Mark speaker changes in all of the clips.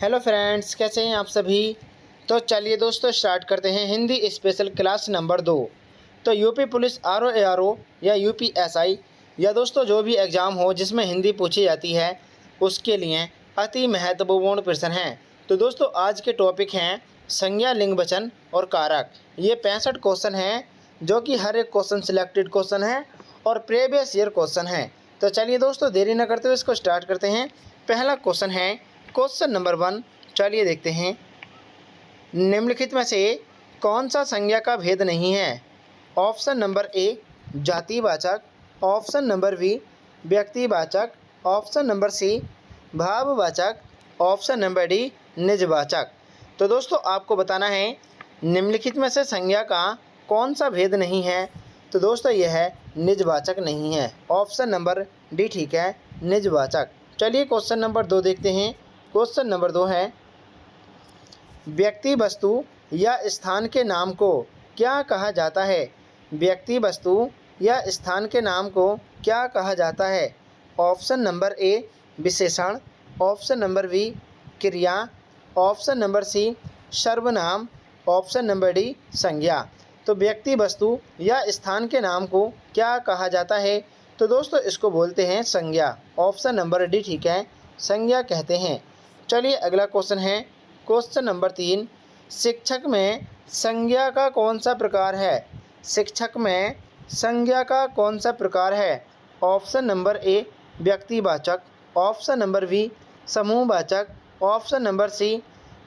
Speaker 1: Hello friends, कैसे हैं आप सभी। तो चलिए दोस्तों स्टार्ट करते हैं हिंदी स्पेशल क्लास नंबर 2। तो यूपी पुलिस आरओ या यूपीएसआई या दोस्तों जो भी एग्ज़ाम हो जिसमें हिंदी पूछी जाती है उसके लिए अति महत्वपूर्ण प्रश्न हैं। तो दोस्तों आज के टॉपिक हैं संज्ञा, लिंग, वचन और कारक। ये 65 क्वेश्चन हैं जो कि हर एक क्वेश्चन सिलेक्टेड क्वेश्चन है और प्रीवियस ईयर क्वेश्चन है। तो चलिए दोस्तों देरी न करते हुए इसको स्टार्ट करते हैं। पहला क्वेश्चन है क्वेश्चन नंबर 1। चलिए देखते हैं, निम्नलिखित में से कौन सा संज्ञा का भेद नहीं है। ऑप्शन नंबर ए जातिवाचक, ऑप्शन नंबर बी व्यक्तिवाचक, ऑप्शन नंबर सी भाववाचक, ऑप्शन नंबर डी निजवाचक। तो दोस्तों आपको बताना है निम्नलिखित में से संज्ञा का कौन सा भेद नहीं है। तो दोस्तों यह है निजवाचक नहीं है। ऑप्शन नंबर डी ठीक है, निजवाचक। चलिए क्वेश्चन नंबर 2 देखते हैं। क्वेश्चन नंबर 2 है, व्यक्ति, वस्तु या स्थान के नाम को क्या कहा जाता है। व्यक्ति, वस्तु या स्थान के नाम को क्या कहा जाता है। ऑप्शन नंबर ए विशेषण, ऑप्शन नंबर बी क्रिया, ऑप्शन नंबर सी सर्वनाम, ऑप्शन नंबर डी संज्ञा। तो व्यक्ति, वस्तु या स्थान के नाम को क्या कहा जाता है। तो दोस्तों इसको बोलते हैं संज्ञा। ऑप्शन नंबर डी ठीक है, संज्ञा कहते हैं। चलिए अगला क्वेश्चन है क्वेश्चन नंबर 3। शिक्षक में संज्ञा का कौन सा प्रकार है। शिक्षक में संज्ञा का कौन सा प्रकार है। ऑप्शन नंबर ए व्यक्तिवाचक, ऑप्शन नंबर बी समूहवाचक, ऑप्शन नंबर सी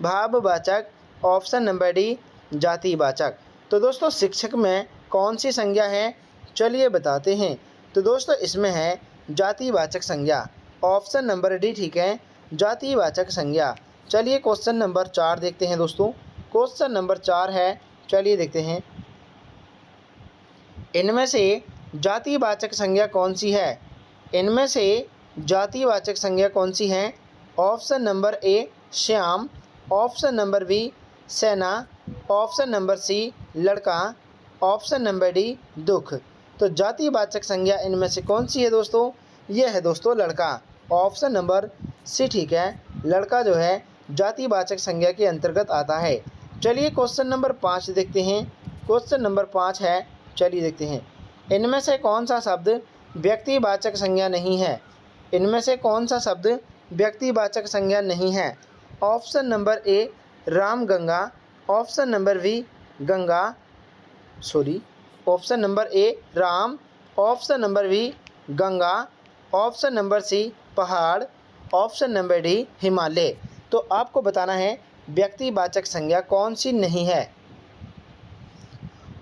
Speaker 1: भाववाचक, ऑप्शन नंबर डी जातिवाचक। तो दोस्तों शिक्षक में कौन सी संज्ञा है, चलिए बताते हैं। तो दोस्तों इसमें है जातिवाचक संज्ञा। ऑप्शन नंबर डी ठीक है, जातिवाचक संज्ञा। चलिए क्वेश्चन नंबर 4 देखते हैं दोस्तों। क्वेश्चन नंबर 4 है, चलिए देखते हैं, इनमें से जातिवाचक संज्ञा कौन सी है। इनमें से जातिवाचक संज्ञा कौन सी है। Option number A Shyam, option number B सेना, ऑप्शन नंबर सी लड़का, ऑप्शन नंबर डी दुख। तो जातिवाचक संज्ञा इनमें से कौन सी है दोस्तों, ये है दोस्तों लड़का। ऑप्शन नंबर सी ठीक है, लड़का जो है जातिवाचक संज्ञा के अंतर्गत आता है। चलिए क्वेश्चन नंबर 5 देखते हैं। क्वेश्चन नंबर 5 है, चलिए देखते हैं, इनमें से कौन सा शब्द व्यक्तिवाचक संज्ञा नहीं है। इनमें से कौन सा शब्द व्यक्तिवाचक संज्ञा नहीं है। Option number A Ram Ganga, option number B option number A Ram, option number B Ganga, option number C पहाड़, ऑप्शन नंबर डी हिमालय। तो आपको बताना है व्यक्तिवाचक संज्ञा कौन सी नहीं है।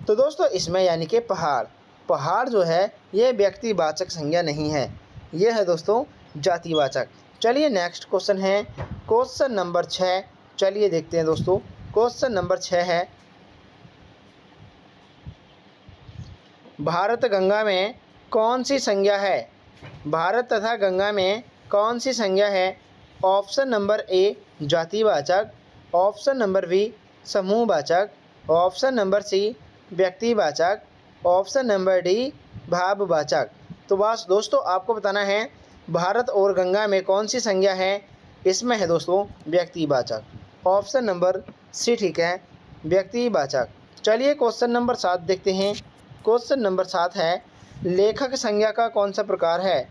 Speaker 1: तो दोस्तों इसमें यानी कि पहाड़ जो है ये व्यक्तिवाचक संज्ञा नहीं है, ये है दोस्तों जातिवाचक। चलिए नेक्स्ट क्वेश्चन है क्वेश्चन नंबर 6। चलिए देखते हैं दोस्तों, क्वेश्चन नंबर 6 है, भारत गंगा में कौन सी संज्ञा है। भारत तथा गंगा में कौन सी संज्ञा है। ऑप्शन नंबर ए जातिवाचक, ऑप्शन नंबर बी समूहवाचक, ऑप्शन नंबर सी व्यक्तिवाचक, ऑप्शन नंबर डी भाववाचक। तो बस दोस्तों आपको बताना है भारत और गंगा में कौन सी संज्ञा है। इसमें है दोस्तों व्यक्तिवाचक। ऑप्शन नंबर सी ठीक है, व्यक्तिवाचक। चलिए क्वेश्चन नंबर 7 देखते हैं। क्वेश्चन नंबर 7 है, लेखक संज्ञा का कौन सा प्रकार है।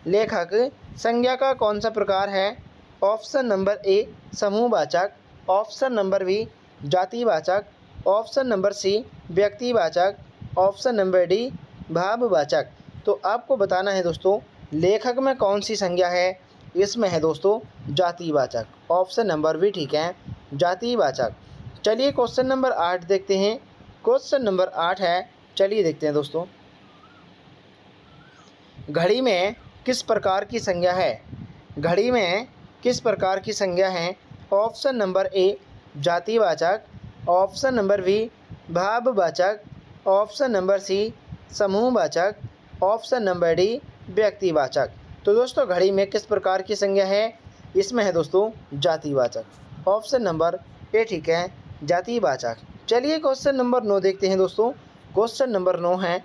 Speaker 1: लेखक संज्ञा का कौन सा प्रकार है। ऑप्शन नंबर ए समूहवाचक, ऑप्शन नंबर बी जातिवाचक, ऑप्शन नंबर सी व्यक्तिवाचक, ऑप्शन नंबर डी भाववाचक। तो आपको बताना है दोस्तों लेखक में कौन सी संज्ञा है। इसमें है दोस्तों जातिवाचक। ऑप्शन नंबर बी ठीक है, जातिवाचक। चलिए क्वेश्चन नंबर 8 देखते हैं। क्वेश्चन नंबर 8 है, चलिए देखते हैं दोस्तों, घड़ी में किस प्रकार की संज्ञा है। घड़ी में किस प्रकार की संज्ञा है। ऑप्शन नंबर ए जातिवाचक, ऑप्शन नंबर बी भाववाचक, ऑप्शन नंबर सी समूहवाचक, ऑप्शन नंबर डी व्यक्तिवाचक। तो दोस्तों घड़ी में किस प्रकार की संज्ञा है। इसमें है दोस्तों जातिवाचक। ऑप्शन नंबर ए ठीक है, जातिवाचक। चलिए क्वेश्चन नंबर 9 देखते हैं दोस्तों। क्वेश्चन नंबर 9 है,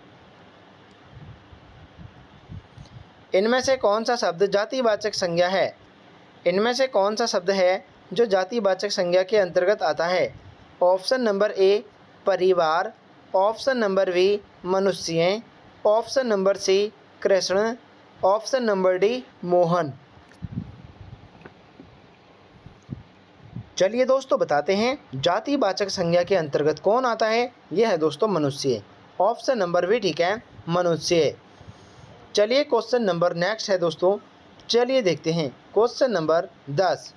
Speaker 1: इनमें से कौन सा शब्द जातिवाचक संज्ञा है। इनमें से कौन सा शब्द है जो जातिवाचक संज्ञा के अंतर्गत आता है? ऑप्शन नंबर ए परिवार, ऑप्शन नंबर बी मनुष्य, option number C Krishna, option number D Mohan. चलिए दोस्तों बताते हैं जातिवाचक संज्ञा के अंतर्गत कौन आता है। यह है दोस्तों मनुष्य। ऑप्शन नंबर बी ठीक है, मनुष्य। चलिए क्वेश्चन नंबर नेक्स्ट है दोस्तों, चलिए देखते हैं क्वेश्चन नंबर 10।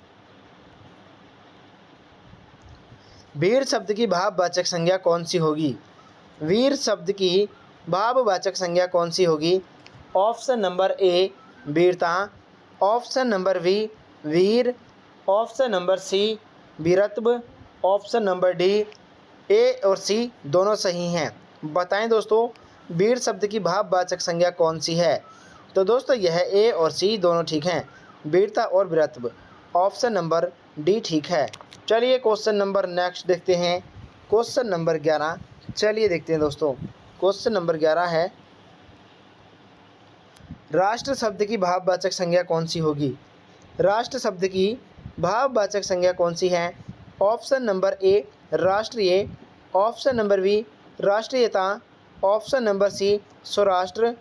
Speaker 1: वीर शब्द की भाववाचक संज्ञा कौन सी होगी? वीर शब्द की भाववाचक संज्ञा कौन सी होगी? ऑप्शन नंबर ए वीरता, ऑप्शन नंबर बी वीर, ऑप्शन नंबर सी वीरत्व, ऑप्शन नंबर डी। ए और सी दोनों सही हैं। बताएं दोस्तों वीर शब्द की भाववाचक संज्ञा कौन सी है? तो दोस्तों यह ए और सी दोनों ठीक हैं, वीरता और वीरत्व। ऑप्शन नंबर डी ठीक है। चलिए क्वेश्चन नंबर नेक्स्ट देखते हैं, क्वेश्चन नंबर 11। चलिए देखते हैं दोस्तों, क्वेश्चन नंबर 11 है राष्ट्र शब्द की भाववाचक संज्ञा कौन सी होगी? राष्ट्र शब्द की भाववाचक संज्ञा कौन सी है? ऑप्शन नंबर ए राष्ट्रीय, ऑप्शन नंबर बी राष्ट्रीयता, ऑप्शन नंबर सी स्वराष्ट्र,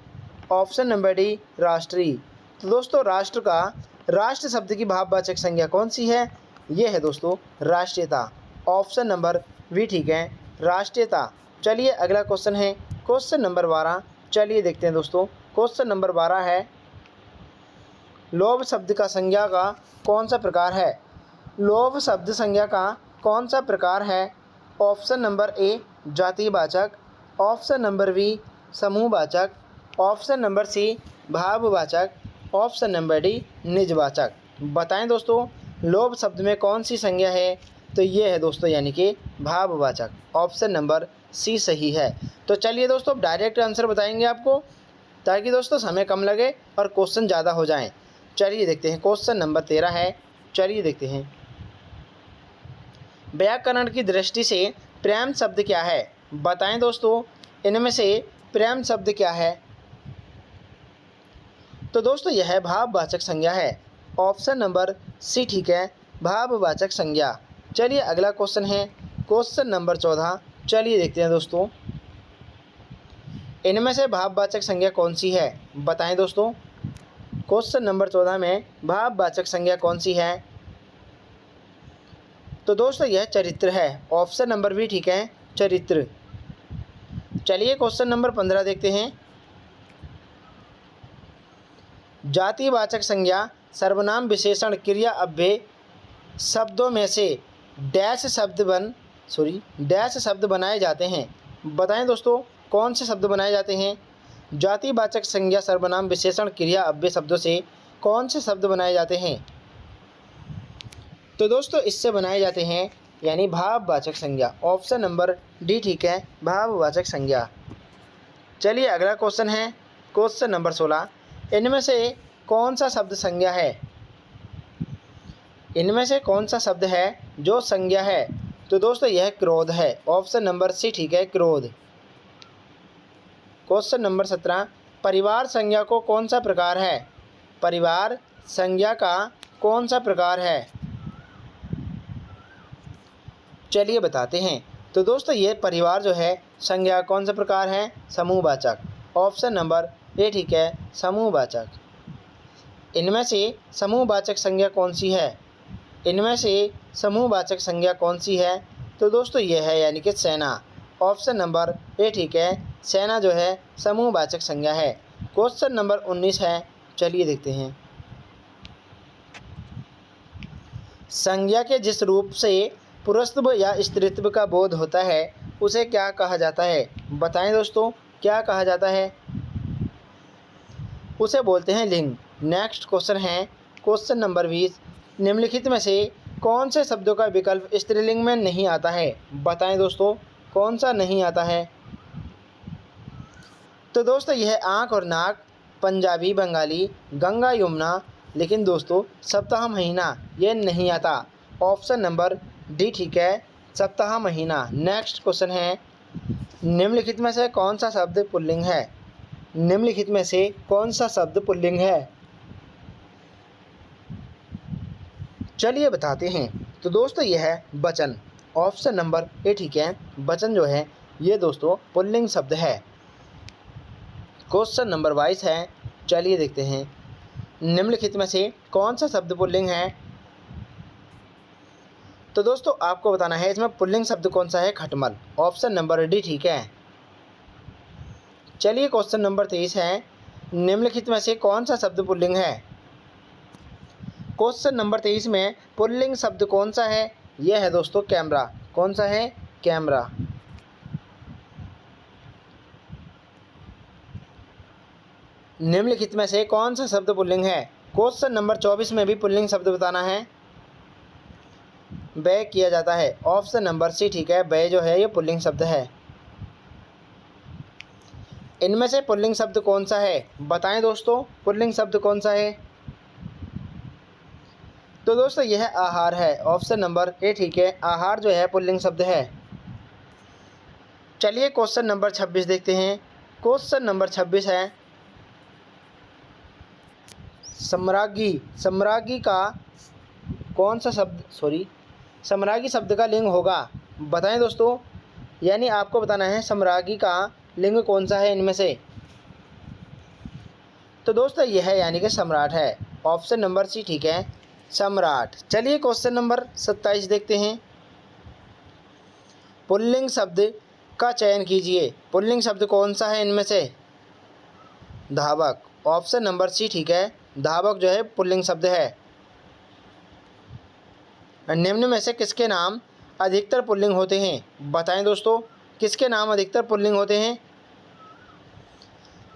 Speaker 1: ऑप्शन नंबर डी राष्ट्रीय। तो दोस्तों राष्ट्र शब्द की भाववाचक संज्ञा कौन सी है? ये है दोस्तों राष्ट्रीयता। ऑप्शन नंबर बी ठीक है, राष्ट्रीयता। चलिए अगला क्वेश्चन है क्वेश्चन नंबर 12। चलिए देखते हैं दोस्तों, क्वेश्चन नंबर 12 है लोभ शब्द का संज्ञा का कौन सा प्रकार है? लोभ शब्द संज्ञा का कौन सा प्रकार है? ऑप्शन नंबर ए जातिवाचक, ऑप्शन नंबर बी समूहवाचक, ऑप्शन नंबर सी भाववाचक, ऑप्शन नंबर डी निजवाचक। बताएं दोस्तों लोभ शब्द में कौन सी संज्ञा है? तो ये है दोस्तों यानी कि भाववाचक। ऑप्शन नंबर सी सही है। तो चलिए दोस्तों डायरेक्ट आंसर बताएंगे आपको, ताकि दोस्तों समय कम लगे और क्वेश्चन ज़्यादा हो जाएं। चलिए देखते हैं क्वेश्चन नंबर 13 है। चलिए देखते हैं व्याकरण की दृष्टि से प्रेम शब्द क्या है? बताएं दोस्तों इनमें से प्रेम शब्द क्या है? तो दोस्तों यह भाववाचक संज्ञा है। ऑप्शन नंबर सी ठीक है, भाववाचक संज्ञा। चलिए अगला क्वेश्चन है क्वेश्चन नंबर 14। चलिए देखते हैं दोस्तों इनमें से भाववाचक संज्ञा कौन सी है? बताएं दोस्तों क्वेश्चन नंबर 14 में भाववाचक संज्ञा कौन सी है? तो दोस्तों यह चरित्र है। ऑप्शन नंबर बी ठीक है, चरित्र। चलिए क्वेश्चन नंबर 15 देखते हैं जातिवाचक संज्ञा सर्वनाम विशेषण क्रिया अव्यय शब्दों में से डैश शब्द बनाए जाते हैं। बताएं दोस्तों कौन से शब्द बनाए जाते हैं? जातिवाचक संज्ञा सर्वनाम विशेषण क्रिया अव्यय शब्दों से कौन से शब्द बनाए जाते हैं? तो दोस्तों इससे बनाए जाते हैं यानी भाववाचक संज्ञा। ऑप्शन नंबर डी ठीक है, भाववाचक संज्ञा। चलिए अगला क्वेश्चन है क्वेश्चन नंबर 16। इनमें से कौन सा शब्द संज्ञा है? इनमें से कौन सा शब्द है जो संज्ञा है? तो दोस्तों यह क्रोध है। ऑप्शन नंबर सी ठीक है, क्रोध। क्वेश्चन नंबर 17 परिवार संज्ञा को कौन सा प्रकार है? परिवार संज्ञा का कौन सा प्रकार है? चलिए बताते हैं। तो दोस्तों ये परिवार जो है संज्ञा कौन सा प्रकार है? समूहवाचक। ऑप्शन नंबर ए ठीक है, समूहवाचक। इनमें से समूहवाचक संज्ञा कौन सी है? इनमें से समूहवाचक संज्ञा कौन सी है? तो दोस्तों ये है यानी कि सेना। ऑप्शन नंबर ए ठीक है, सेना जो है समूहवाचक संज्ञा है। क्वेश्चन नंबर 19 है। चलिए देखते हैं संज्ञा के जिस रूप से पुरुषत्व या स्त्रीत्व का बोध होता है उसे क्या कहा जाता है? बताएं दोस्तों क्या कहा जाता है? उसे बोलते हैं लिंग। नेक्स्ट क्वेश्चन है क्वेश्चन नंबर 20। निम्नलिखित में से कौन से शब्दों का विकल्प स्त्रीलिंग में नहीं आता है? बताएं दोस्तों कौन सा नहीं आता है? तो दोस्तों यह आँख और नाक, पंजाबी, बंगाली, गंगा, यमुना, लेकिन दोस्तों सप्ताह, महीना ये नहीं आता। ऑप्शन नंबर डी ठीक है, सप्ताह, महीना। नेक्स्ट क्वेश्चन है निम्नलिखित में से कौन सा शब्द पुल्लिंग है? निम्नलिखित में से कौन सा शब्द पुल्लिंग है? चलिए बताते हैं। तो दोस्तों यह है वचन। ऑप्शन नंबर ए ठीक है। वचन जो है ये दोस्तों पुल्लिंग शब्द है। क्वेश्चन नंबर 22 है, चलिए देखते हैं। निम्नलिखित में से कौन सा शब्द पुल्लिंग है? तो दोस्तों आपको बताना है इसमें पुल्लिंग शब्द कौन सा है? खटमल। ऑप्शन नंबर डी ठीक है। चलिए क्वेश्चन नंबर 23 है, निम्नलिखित में से कौन सा शब्द पुल्लिंग है? क्वेश्चन नंबर 23 में पुल्लिंग शब्द कौन सा है? यह है दोस्तों कैमरा। कौन सा है? कैमरा। निम्नलिखित में से कौन सा शब्द पुल्लिंग है? क्वेश्चन नंबर 24 में भी पुल्लिंग शब्द बताना है। व्यय किया जाता है। ऑप्शन नंबर सी ठीक है। व्यय जो है ये पुल्लिंग शब्द है। इनमें से पुल्लिंग शब्द कौन सा है? बताएं दोस्तों, पुल्लिंग शब्द कौन सा है? तो दोस्तों यह आहार है। ऑप्शन नंबर ए ठीक है। आहार जो है पुल्लिंग शब्द है। चलिए क्वेश्चन नंबर 26 देखते हैं। क्वेश्चन नंबर 26 है, सम्राज्ञी। सम्राज्ञी का कौन सा शब्द सम्राज्ञी शब्द का लिंग होगा? बताएं दोस्तों, यानी आपको बताना है सम्राज्ञी का लिंग कौन सा है इनमें से। तो दोस्तों यह है यानी कि सम्राट है। ऑप्शन नंबर सी ठीक है, सम्राट। चलिए क्वेश्चन नंबर 27 देखते हैं। पुल्लिंग शब्द का चयन कीजिए। पुल्लिंग शब्द कौन सा है इनमें से? धावक। ऑप्शन नंबर सी ठीक है। धावक जो है पुल्लिंग शब्द है। निम्न में से किसके नाम अधिकतर पुल्लिंग होते हैं? बताएं दोस्तों, किसके नाम अधिकतर पुल्लिंग होते हैं?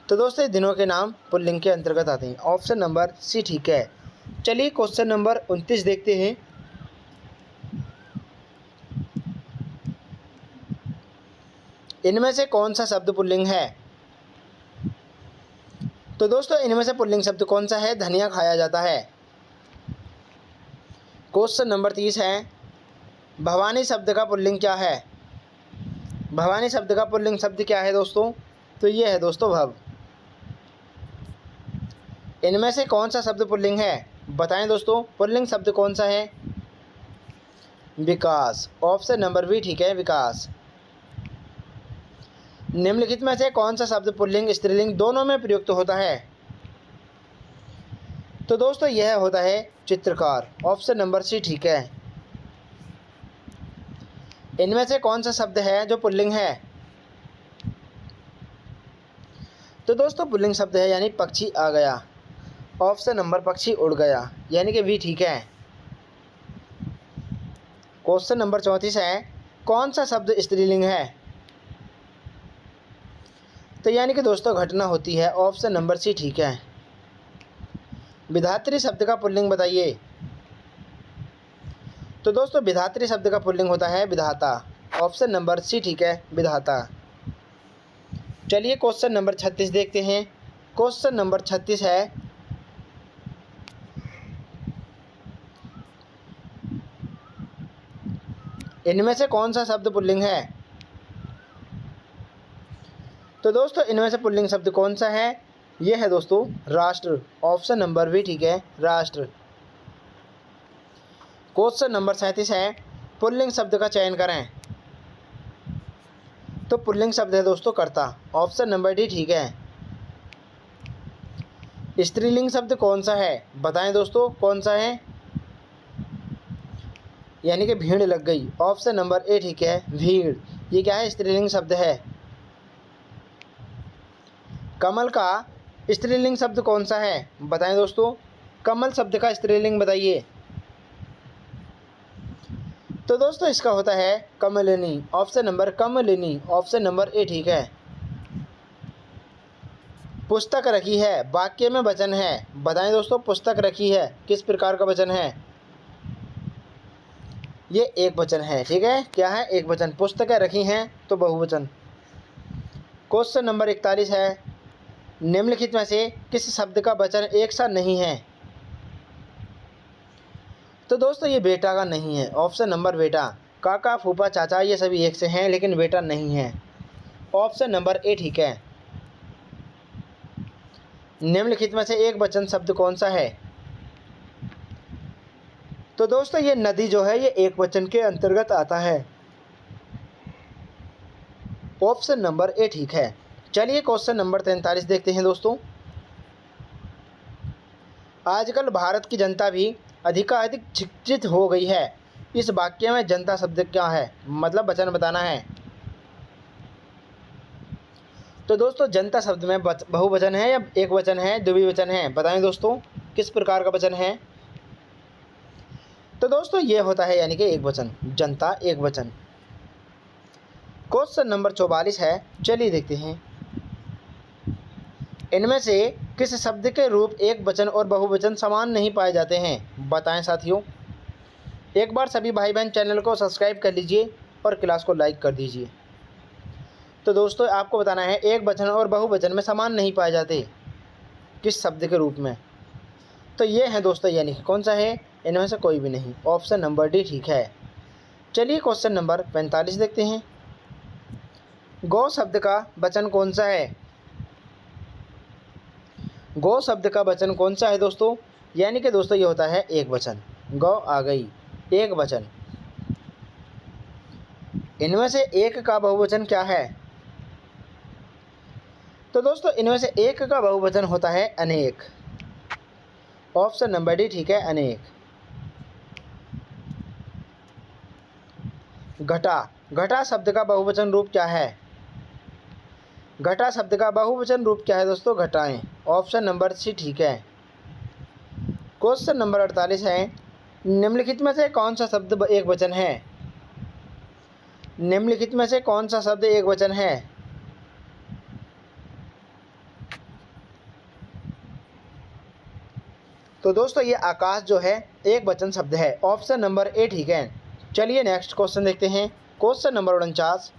Speaker 1: तो दोस्तों दिनों के नाम पुल्लिंग के अंतर्गत आते हैं। ऑप्शन नंबर सी ठीक है। चलिए क्वेश्चन नंबर 29 देखते हैं। इनमें से कौन सा शब्द पुल्लिंग है? तो दोस्तों इनमें से पुल्लिंग शब्द कौन सा है? धनिया खाया जाता है। क्वेश्चन नंबर 30 है, भवानी शब्द का पुल्लिंग क्या है? भवानी शब्द का पुल्लिंग शब्द क्या है दोस्तों? तो ये है दोस्तों भव। इनमें से कौन सा शब्द पुल्लिंग है? बताएं दोस्तों, पुल्लिंग शब्द कौन सा है? विकास। ऑप्शन नंबर बी ठीक है, विकास। निम्नलिखित में से कौन सा शब्द पुल्लिंग स्त्रीलिंग दोनों में प्रयुक्त होता है? तो दोस्तों यह होता है चित्रकार। ऑप्शन नंबर सी ठीक है। इनमें से कौन सा शब्द है जो पुल्लिंग है? तो दोस्तों पुल्लिंग शब्द है यानी पक्षी आ गया। ऑप्शन नंबर पक्षी उड़ गया, यानी कि वी ठीक है। क्वेश्चन नंबर 34 है, कौन सा शब्द स्त्रीलिंग है? तो यानी कि दोस्तों घटना होती है। ऑप्शन नंबर सी ठीक है। विधात्री शब्द का पुल्लिंग बताइए। तो दोस्तों विधात्री शब्द का पुल्लिंग होता है विधाता। ऑप्शन नंबर सी ठीक है, विधाता। चलिए क्वेश्चन नंबर 36 देखते हैं। क्वेश्चन नंबर 36 है, इनमें से कौन सा शब्द पुल्लिंग है? तो दोस्तों इनमें से पुल्लिंग शब्द कौन सा है? यह है दोस्तों राष्ट्र। ऑप्शन नंबर बी ठीक है, राष्ट्र। क्वेश्चन नंबर 37 है, पुल्लिंग शब्द का चयन करें। तो पुल्लिंग शब्द है दोस्तों कर्ता। ऑप्शन नंबर डी ठीक है। स्त्रीलिंग शब्द कौन सा है? बताएं दोस्तों, कौन सा है? यानी कि भीड़ लग गई। ऑप्शन नंबर ए ठीक है, भीड़। ये क्या है? स्त्रीलिंग शब्द है। कमल का स्त्रीलिंग शब्द कौन सा है? बताएं दोस्तों, कमल शब्द का स्त्रीलिंग बताइए। तो दोस्तों इसका होता है कमलिनी। ऑप्शन नंबर कमलिनी। ऑप्शन नंबर ए ठीक है। पुस्तक रखी है, वाक्य में वचन है। बताएं दोस्तों, पुस्तक रखी है किस प्रकार का वचन है? ये एक वचन है। ठीक है, क्या है? एक वचन। पुस्तकें रखी हैं तो बहुवचन। क्वेश्चन नंबर 41 है, निम्नलिखित में से किस शब्द का वचन एक सा नहीं है? तो दोस्तों ये बेटा का नहीं है। ऑप्शन नंबर बेटा। काका, फूफा, चाचा ये सभी एक से हैं, लेकिन बेटा नहीं है। ऑप्शन नंबर ए ठीक है। निम्नलिखित में से एक वचन शब्द कौन सा है? तो दोस्तों ये नदी जो है ये एक वचन के अंतर्गत आता है। ऑप्शन नंबर ए ठीक है। चलिए क्वेश्चन नंबर 43 देखते हैं दोस्तों। आजकल भारत की जनता भी अधिकाधिक शिक्षित हो गई है। इस वाक्य में जनता शब्द क्या है, मतलब वचन बताना है। तो दोस्तों जनता शब्द में बहुवचन है या एक वचन है, द्विवचन है, बताएं दोस्तों किस प्रकार का वचन है। तो दोस्तों ये होता है यानी कि एक वचन, जनता एक वचन। क्वेश्चन नंबर 44 है, चलिए देखते हैं। इनमें से किस शब्द के रूप एक वचन और बहुवचन समान नहीं पाए जाते हैं, बताएं साथियों। एक बार सभी भाई बहन चैनल को सब्सक्राइब कर लीजिए और क्लास को लाइक कर दीजिए। तो दोस्तों आपको बताना है एक वचन और बहुवचन में समान नहीं पाए जाते किस शब्द के रूप में। तो ये है दोस्तों, यानी कि कौन सा है, इनमें से कोई भी नहीं। ऑप्शन नंबर डी ठीक है। चलिए क्वेश्चन नंबर 45 देखते हैं। गौ शब्द का वचन कौन सा है। गौ शब्द का वचन कौन सा है दोस्तों, यानी कि दोस्तों ये होता है एक वचन। गौ आ गई, एक वचन। इनमें से एक का बहुवचन क्या है। तो दोस्तों इनमें से एक का बहुवचन होता है अनेक। ऑप्शन नंबर डी ठीक है, अनेक। घटा, घटा शब्द का बहुवचन रूप क्या है। घटा शब्द का बहुवचन रूप क्या है दोस्तों, घटाएं। ऑप्शन नंबर सी ठीक है। क्वेश्चन नंबर 48 है, निम्नलिखित में से कौन सा शब्द एक वचन है। निम्नलिखित में से कौन सा शब्द एक वचन है। तो दोस्तों ये आकाश जो है एक वचन शब्द है। ऑप्शन नंबर ए ठीक है। चलिए नेक्स्ट क्वेश्चन देखते हैं। क्वेश्चन नंबर 49,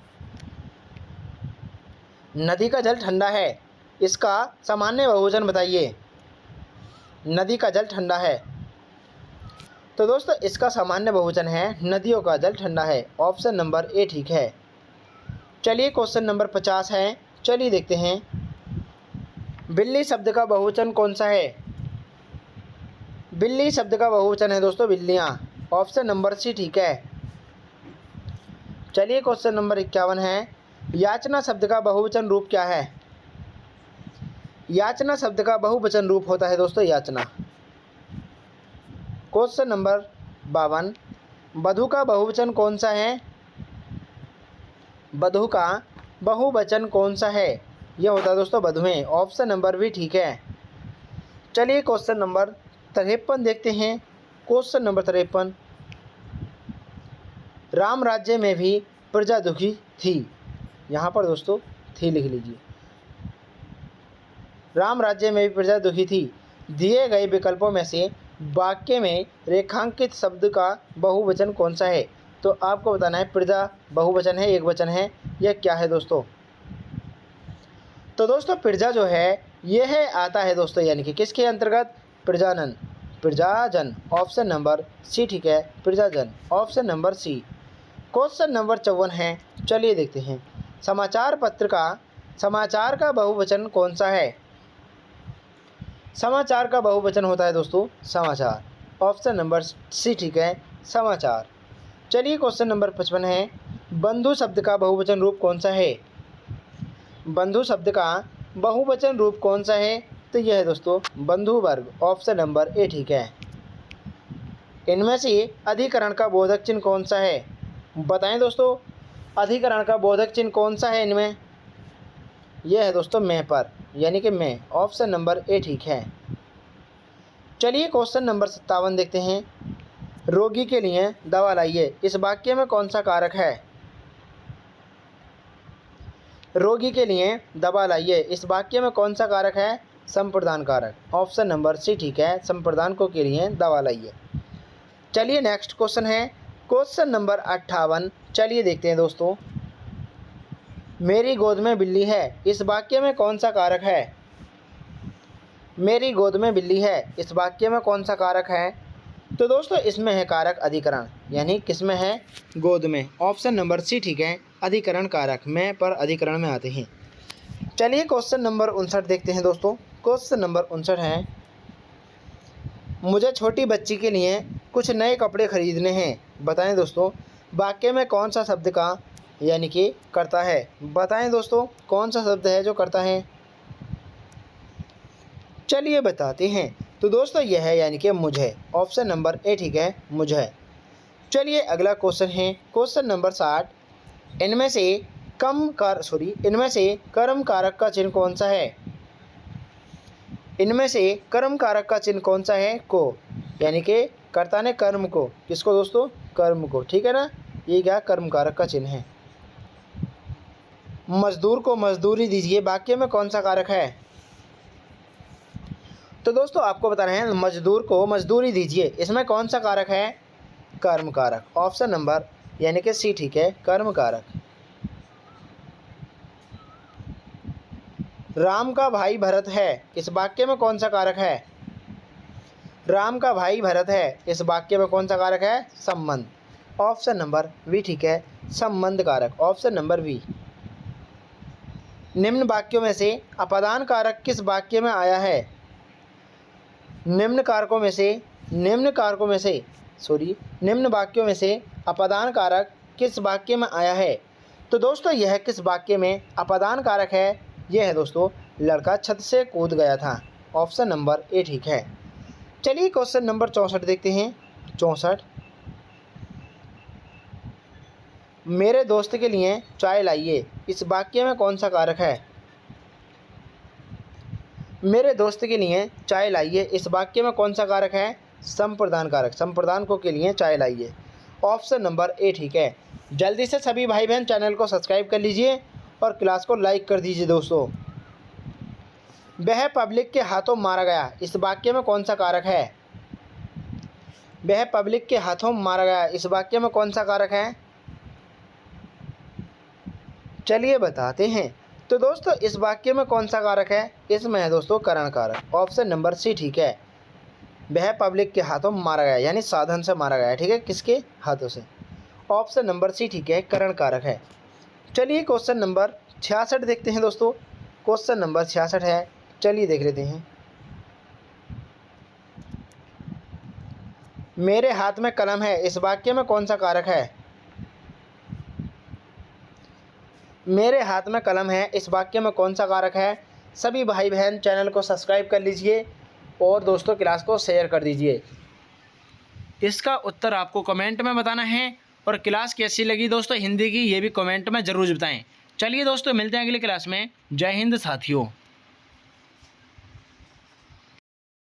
Speaker 1: नदी का जल ठंडा है, इसका सामान्य बहुवचन बताइए। नदी का जल ठंडा है, तो दोस्तों इसका सामान्य बहुवचन है नदियों का जल ठंडा है। ऑप्शन नंबर ए ठीक है। चलिए क्वेश्चन नंबर 50 है, चलिए देखते हैं। बिल्ली शब्द का बहुवचन कौन सा है। बिल्ली शब्द का बहुवचन है दोस्तों बिल्लियाँ। ऑप्शन नंबर सी ठीक है। चलिए क्वेश्चन नंबर 51 है, याचना शब्द का बहुवचन रूप क्या है। याचना शब्द का बहुवचन रूप होता है दोस्तों याचना। क्वेश्चन नंबर 52, वधु का बहुवचन कौन सा है। वधु का बहुवचन कौन सा है, यह होता है दोस्तों वधुएं। ऑप्शन नंबर भी ठीक है। चलिए क्वेश्चन नंबर 53 देखते हैं। क्वेश्चन नंबर 53, राम राज्य में भी प्रजा दुखी थी। यहाँ पर दोस्तों थी लिख लीजिए। राम राज्य में भी प्रजा दुखी थी। दिए गए विकल्पों में से वाक्य में रेखांकित शब्द का बहुवचन कौन सा है। तो आपको बताना है प्रजा बहुवचन है, एक वचन है, यह क्या है दोस्तों। तो दोस्तों प्रजा जो है यह आता है दोस्तों यानी कि किसके अंतर्गत, प्रजानन, प्रजाजन। ऑप्शन नंबर सी ठीक है, प्रजाजन। Option number C. Question number 54 है, चलिए देखते हैं। समाचार पत्र का समाचार का बहुवचन कौन सा है। समाचार का बहुवचन होता है दोस्तों समाचार। ऑप्शन नंबर सी ठीक है, समाचार। चलिए क्वेश्चन नंबर 55 है, बंधु शब्द का बहुवचन रूप कौन सा है। बंधु शब्द का बहुवचन रूप कौन सा है, तो यह है दोस्तों बंधु वर्ग। ऑप्शन नंबर ए ठीक है। इनमें से अधिकरण का बोधक चिन्ह कौन सा है, बताएं दोस्तों। अधिकरण का बोधक चिन्ह कौन सा है इनमें, यह है दोस्तों मैं पर, यानी कि मैं। ऑप्शन नंबर ए ठीक है। चलिए क्वेश्चन नंबर 57 देखते हैं। रोगी के लिए दवा लाइए, इस वाक्य में कौन सा कारक है। रोगी के लिए दवा लाइए, इस वाक्य में कौन सा कारक है, संप्रदान कारक। ऑप्शन नंबर सी ठीक है, संप्रदान को के लिए दवा लाइए। चलिए नेक्स्ट क्वेश्चन है क्वेश्चन नंबर 58। चलिए देखते हैं दोस्तों। मेरी गोद में बिल्ली है, इस वाक्य में कौन सा कारक है। मेरी गोद में बिल्ली है, इस वाक्य में कौन सा कारक है। तो दोस्तों इसमें है कारक अधिकरण, यानी किसमें है, गोद में। ऑप्शन नंबर सी ठीक है, अधिकरण कारक मैं पर अधिकरण में आते हैं। चलिए क्वेश्चन नंबर 59 देखते हैं दोस्तों। क्वेश्चन नंबर 59 है, मुझे छोटी बच्ची के लिए कुछ नए कपड़े खरीदने हैं। बताएं दोस्तों, वाक्य में कौन सा शब्द का यानी कि करता है। बताएं दोस्तों, कौन सा शब्द है जो करता है। चलिए बताते हैं। तो दोस्तों यह है यानी कि मुझे, ऑप्शन नंबर ए ठीक है, मुझे। चलिए अगला क्वेश्चन है, क्वेश्चन नंबर 60। इनमें से कर्म कारक का चिन्ह कौन सा है। इनमें से कर्म कारक का चिन्ह कौन सा है। को यानी कि कर्ता ने कर्म को, किसको दोस्तों, कर्म को, ठीक है ना। ये क्या कर्म कारक का चिन्ह है। मजदूर को मजदूरी दीजिए, वाक्य में कौन सा कारक है। तो दोस्तों आपको बताना है, मजदूर को मजदूरी दीजिए, इसमें कौन सा कारक है, कर्म कारक। ऑप्शन नंबर यानी कि सी ठीक है, कर्म कारक। राम का भाई भरत है, इस वाक्य में कौन सा कारक है। राम का भाई भरत है, इस वाक्य में कौन सा कारक है, संबंध। ऑप्शन नंबर वी ठीक है, संबंध कारक। Option number V. निम्न वाक्यों में से अपादान कारक किस वाक्य में आया है। निम्न वाक्यों में से अपादान कारक किस वाक्य में आया है। तो दोस्तों यह किस वाक्य में अपादान कारक है, यह है दोस्तों, लड़का छत से कूद गया था। ऑप्शन नंबर ए ठीक है। चलिए क्वेश्चन नंबर 64 देखते हैं। 64, मेरे दोस्त के लिए चाय लाइए, इस वाक्य में कौन सा कारक है। मेरे दोस्त के लिए चाय लाइए, इस वाक्य में कौन सा कारक है, संप्रदान कारक। संप्रदान को के लिए चाय लाइए। ऑप्शन नंबर ए ठीक है। जल्दी से सभी भाई बहन चैनल को सब्सक्राइब कर लीजिए और क्लास को लाइक कर दीजिए दोस्तों। वह पब्लिक के हाथों मारा गया, इस वाक्य में कौन सा कारक है। वह पब्लिक के हाथों मारा गया, इस वाक्य में कौन सा कारक है। चलिए बताते हैं। तो दोस्तों इस वाक्य में कौन सा कारक है, इसमें है दोस्तों करण कारक। ऑप्शन नंबर सी ठीक है। वह पब्लिक के हाथों मारा गया यानी साधन से मारा गया, ठीक है, किसके हाथों से। ऑप्शन नंबर सी ठीक है, करण कारक है। चलिए क्वेश्चन नंबर 66 देखते हैं दोस्तों। क्वेश्चन नंबर 66 है, चलिए देख लेते हैं। मेरे हाथ में कलम है, इस वाक्य में कौन सा कारक है। मेरे हाथ में कलम है, इस वाक्य में कौन सा कारक है। सभी भाई बहन चैनल को सब्सक्राइब कर लीजिए और दोस्तों क्लास को शेयर कर दीजिए। इसका उत्तर आपको कमेंट में बताना है और क्लास कैसी लगी दोस्तों हिंदी की, ये भी कमेंट में ज़रूर बताएं। चलिए दोस्तों मिलते हैं अगली क्लास में। जय हिंद साथियों।